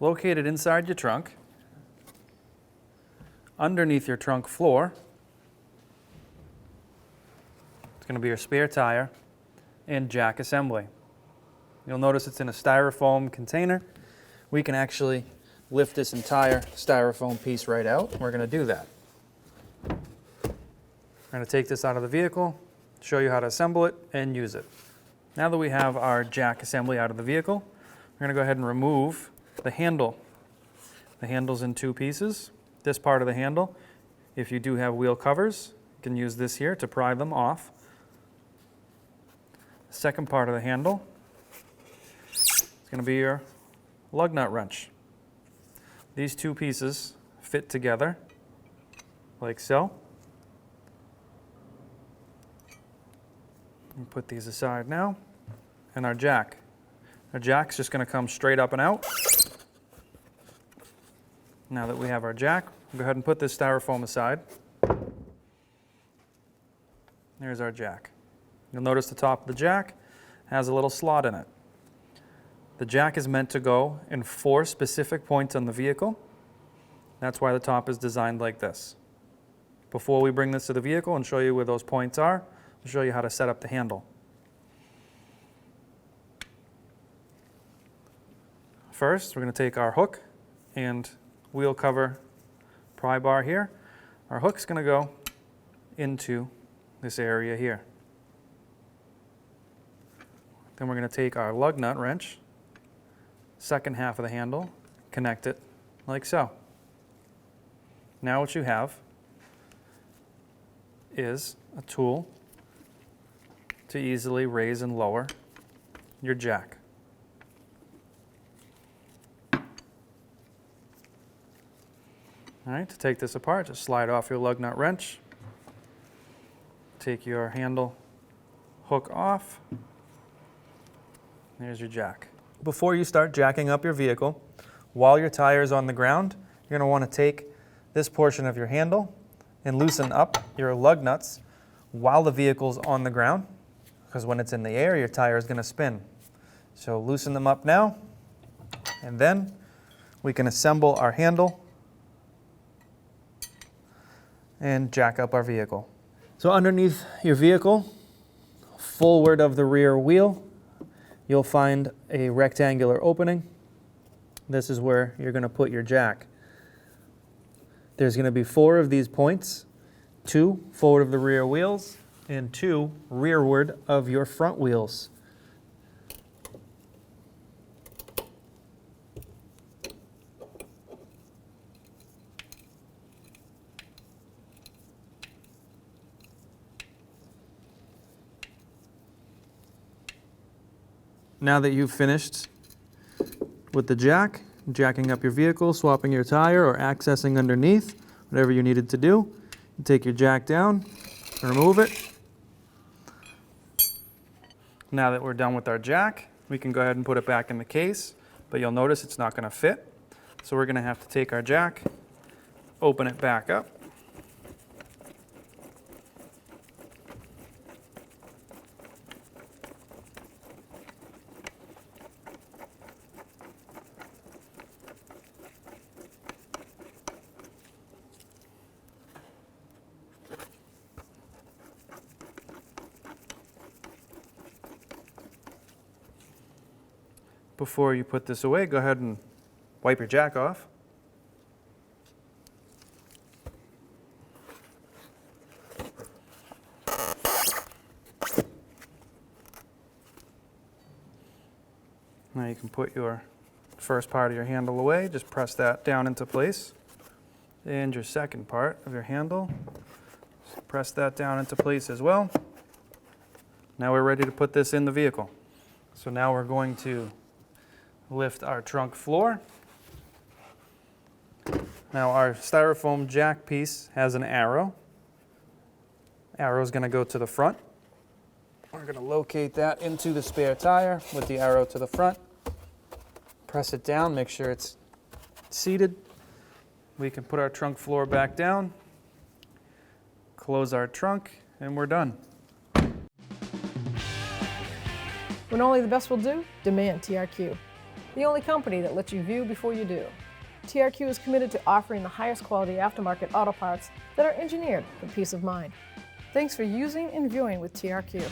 located inside your trunk, underneath your trunk floor, it's going to be your spare tire and jack assembly. You'll notice it's in a styrofoam container. We can actually lift this entire styrofoam piece right out. We're going to do that. We're going to take this out of the vehicle, show you how to assemble it and use it. Now that we have our jack assembly out of the vehicle, we're going to go ahead and remove the handle. The handle's in two pieces. This part of the handle, if you do have wheel covers, you can use this here to pry them off. The second part of the handle is going to be your lug nut wrench. These two pieces fit together like so. We'll put these aside now. And our jack. Our jack's just going to come straight up and out. Now that we have our jack, we'll go ahead and put this styrofoam aside. There's our jack. You'll notice the top of the jack has a little slot in it. The jack is meant to go in 4 specific points on the vehicle. That's why the top is designed like this. Before we bring this to the vehicle and show you where those points are, we'll show you how to set up the handle. First, we're going to take our hook and wheel cover pry bar here. Our hook's going to go into this area here. Then we're going to take our lug nut wrench, second half of the handle, connect it like so. Now what you have is a tool to easily raise and lower your jack. All right, to take this apart, just slide off your lug nut wrench, take your handle hook off, there's your jack. Before you start jacking up your vehicle, while your tire is on the ground, you're going to want to take this portion of your handle and loosen up your lug nuts while the vehicle's on the ground, because when it's in the air, your tire is going to spin. So loosen them up now, and then we can assemble our handle and jack up our vehicle. So underneath your vehicle, forward of the rear wheel, you'll find a rectangular opening. This is where you're going to put your jack. There's going to be 4 of these points, 2 forward of the rear wheels and 2 rearward of your front wheels. Now that you've finished with the jack, jacking up your vehicle, swapping your tire, or accessing underneath, whatever you needed to do, you take your jack down, remove it. Now that we're done with our jack, we can go ahead and put it back in the case, but you'll notice it's not going to fit. So we're going to have to take our jack, open it back up. Before you put this away, go ahead and wipe your jack off. Now you can put your first part of your handle away, just press that down into place. And your second part of your handle, just press that down into place as well. Now we're ready to put this in the vehicle. So now we're going to lift our trunk floor. Now our styrofoam jack piece has an arrow. Arrow is going to go to the front. We're going to locate that into the spare tire with the arrow to the front. Press it down, make sure it's seated. We can put our trunk floor back down, close our trunk, and we're done. When only the best will do, demand TRQ. the only company that lets you view before you do. TRQ is committed to offering the highest quality aftermarket auto parts that are engineered for peace of mind. Thanks for using and viewing with TRQ.